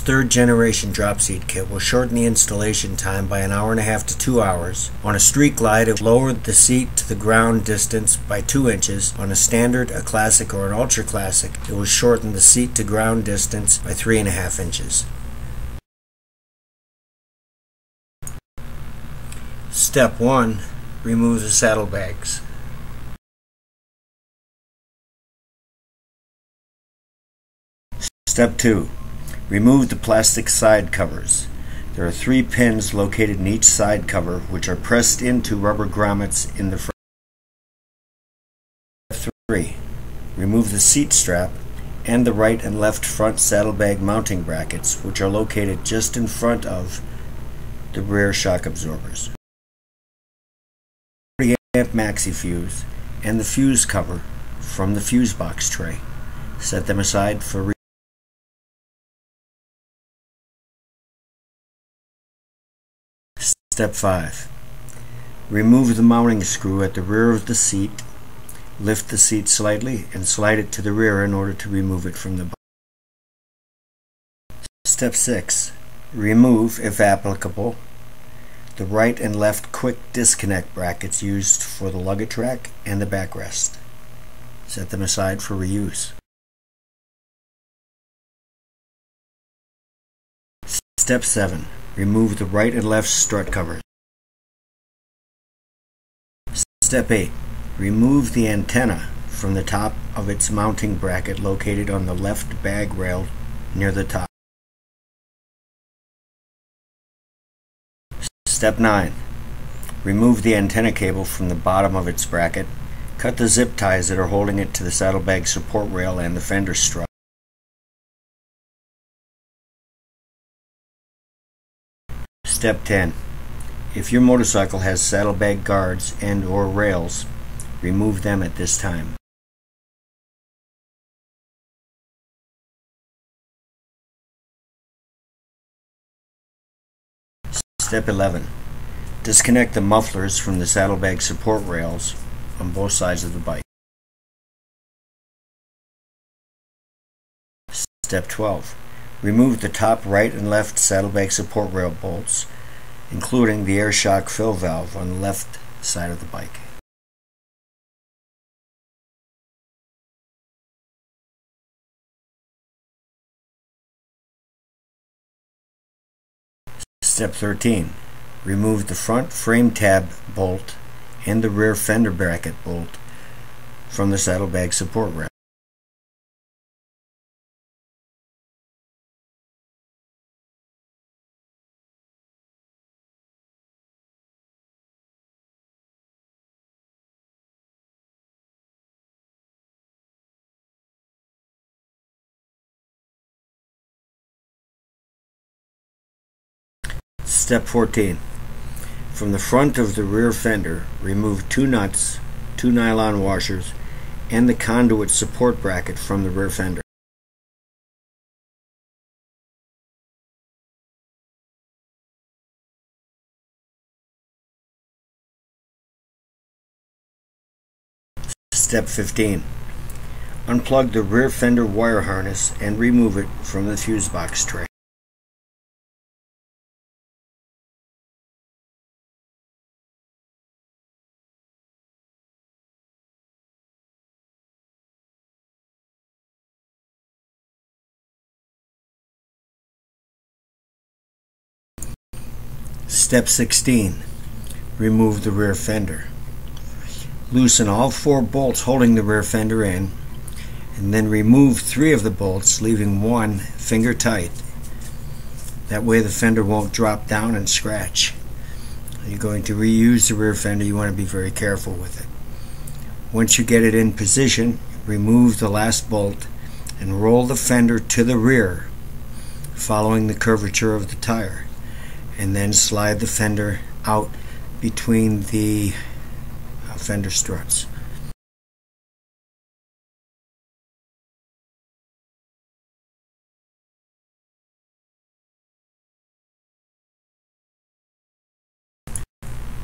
third generation drop seat kit will shorten the installation time by 1.5 hours to 2 hours. On a street glide, it will lower the seat to the ground distance by 2 inches. On a standard, a classic, or an ultra classic, it will shorten the seat to ground distance by 3.5 inches. Step 1. Remove the saddlebags. Step 2. Remove the plastic side covers. There are 3 pins located in each side cover which are pressed into rubber grommets in the front. Step 3. Remove the seat strap and the right and left front saddlebag mounting brackets which are located just in front of the rear shock absorbers. 40 amp maxi fuse and the fuse cover from the fuse box tray. Set them aside for Step 5. Remove the mounting screw at the rear of the seat. Lift the seat slightly and slide it to the rear in order to remove it from the bike. Step 6. Remove, if applicable, the right and left quick disconnect brackets used for the luggage rack and the backrest. Set them aside for reuse. Step 7. Remove the right and left strut covers. Step 8. Remove the antenna from the top of its mounting bracket located on the left bag rail near the top. Step 9. Remove the antenna cable from the bottom of its bracket. Cut the zip ties that are holding it to the saddlebag support rail and the fender strut. Step 10. If your motorcycle has saddlebag guards and or rails, remove them at this time. Step 11. Disconnect the mufflers from the saddlebag support rails on both sides of the bike. Step 12. Remove the top right and left saddlebag support rail bolts, including the air shock fill valve on the left side of the bike. Step 13. Remove the front frame tab bolt and the rear fender bracket bolt from the saddlebag support rail. Step 14. From the front of the rear fender, remove 2 nuts, 2 nylon washers, and the conduit support bracket from the rear fender. Step 15. Unplug the rear fender wire harness and remove it from the fuse box tray. Step 16. Remove the rear fender. Loosen all 4 bolts holding the rear fender in, and then remove 3 of the bolts, leaving 1 finger tight. That way the fender won't drop down and scratch. You're going to reuse the rear fender. You want to be very careful with it. Once you get it in position, remove the last bolt and roll the fender to the rear, following the curvature of the tire, and then slide the fender out between the fender struts.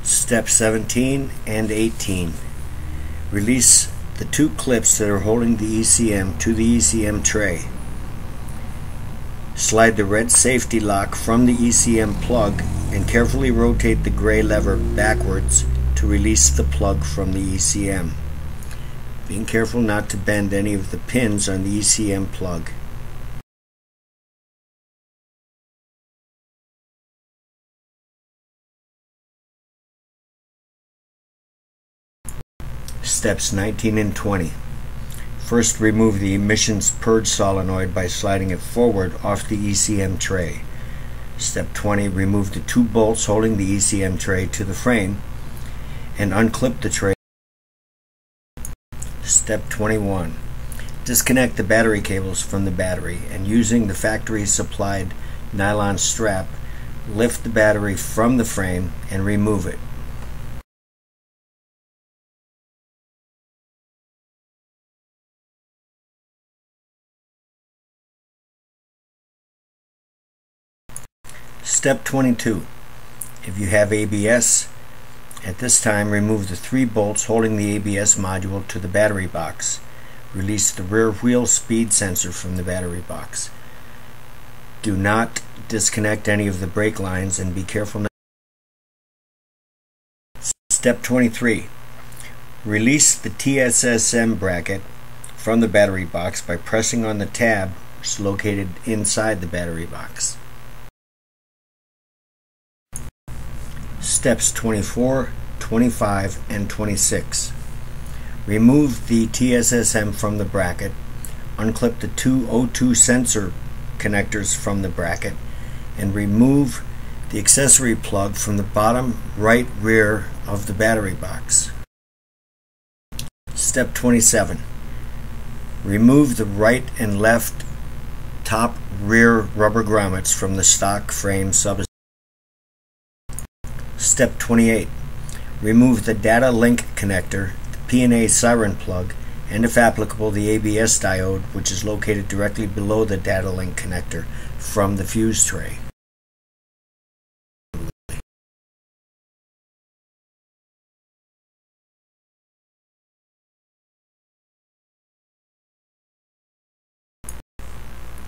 Step 17 and 18. Release the 2 clips that are holding the ECM to the ECM tray. Slide the red safety lock from the ECM plug and carefully rotate the gray lever backwards to release the plug from the ECM. Being careful not to bend any of the pins on the ECM plug. Steps 19 and 20. First, remove the emissions purge solenoid by sliding it forward off the ECM tray. Step 20. Remove the 2 bolts holding the ECM tray to the frame and unclip the tray. Step 21. Disconnect the battery cables from the battery and using the factory supplied nylon strap, lift the battery from the frame and remove it. Step 22. If you have ABS, at this time remove the 3 bolts holding the ABS module to the battery box. Release the rear wheel speed sensor from the battery box. Do not disconnect any of the brake lines and be careful. Step 23. Release the TSSM bracket from the battery box by pressing on the tab which is located inside the battery box. Steps 24, 25, and 26. Remove the TSSM from the bracket, unclip the 2 O2 sensor connectors from the bracket, and remove the accessory plug from the bottom right rear of the battery box. Step 27. Remove the right and left top rear rubber grommets from the stock frame subassembly. Step 28. Remove the data link connector, the P&A siren plug, and if applicable the ABS diode which is located directly below the data link connector from the fuse tray.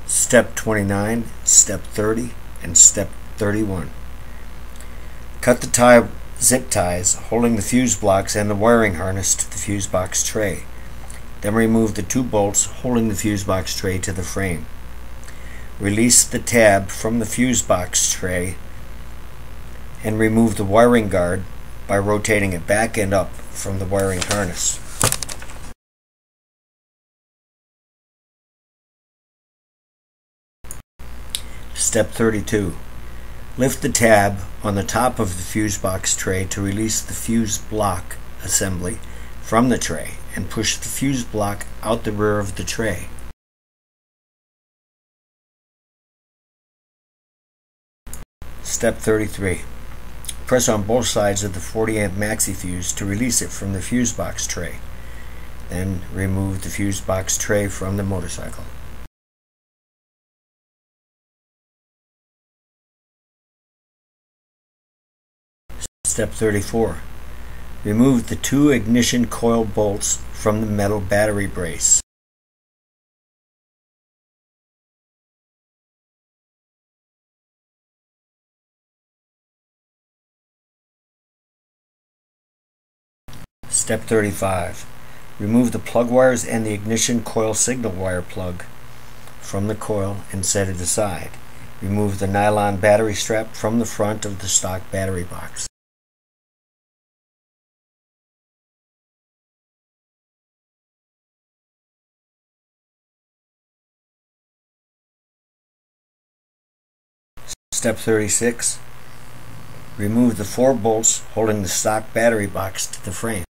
Step 29, Step 30, and Step 31. Cut the zip ties holding the fuse blocks and the wiring harness to the fuse box tray. Then remove the 2 bolts holding the fuse box tray to the frame. Release the tab from the fuse box tray and remove the wiring guard by rotating it back and up from the wiring harness. Step 32. Lift the tab on the top of the fuse box tray to release the fuse block assembly from the tray and push the fuse block out the rear of the tray. Step 33. Press on both sides of the 40 amp maxi fuse to release it from the fuse box tray. Then remove the fuse box tray from the motorcycle. Step 34. Remove the 2 ignition coil bolts from the metal battery brace. Step 35. Remove the plug wires and the ignition coil signal wire plug from the coil and set it aside. Remove the nylon battery strap from the front of the stock battery box. Step 36. Remove the 4 bolts holding the stock battery box to the frame.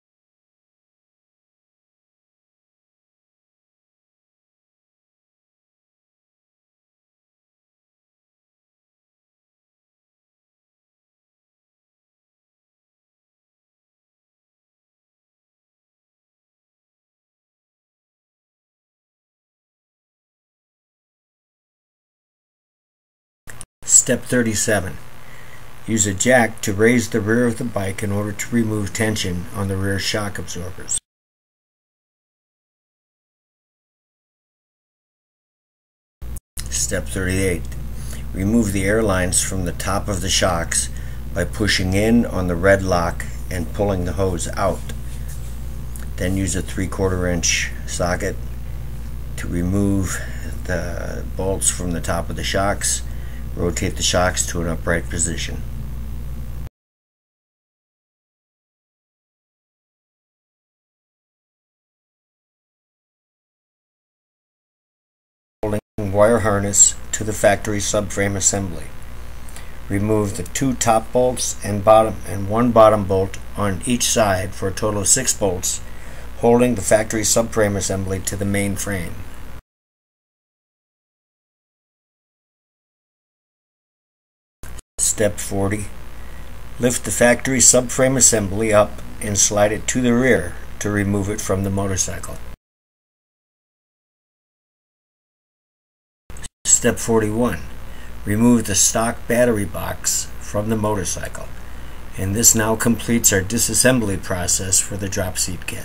Step 37. Use a jack to raise the rear of the bike in order to remove tension on the rear shock absorbers. Step 38. Remove the air lines from the top of the shocks by pushing in on the red lock and pulling the hose out. Then use a 3/4 inch socket to remove the bolts from the top of the shocks. Rotate the shocks to an upright position. Wire harness to the factory subframe assembly. Remove the 2 top bolts and 1 bottom bolt on each side for a total of 6 bolts, holding the factory subframe assembly to the main frame. Step 40. Lift the factory subframe assembly up and slide it to the rear to remove it from the motorcycle. Step 41. Remove the stock battery box from the motorcycle. And this now completes our disassembly process for the drop seat kit.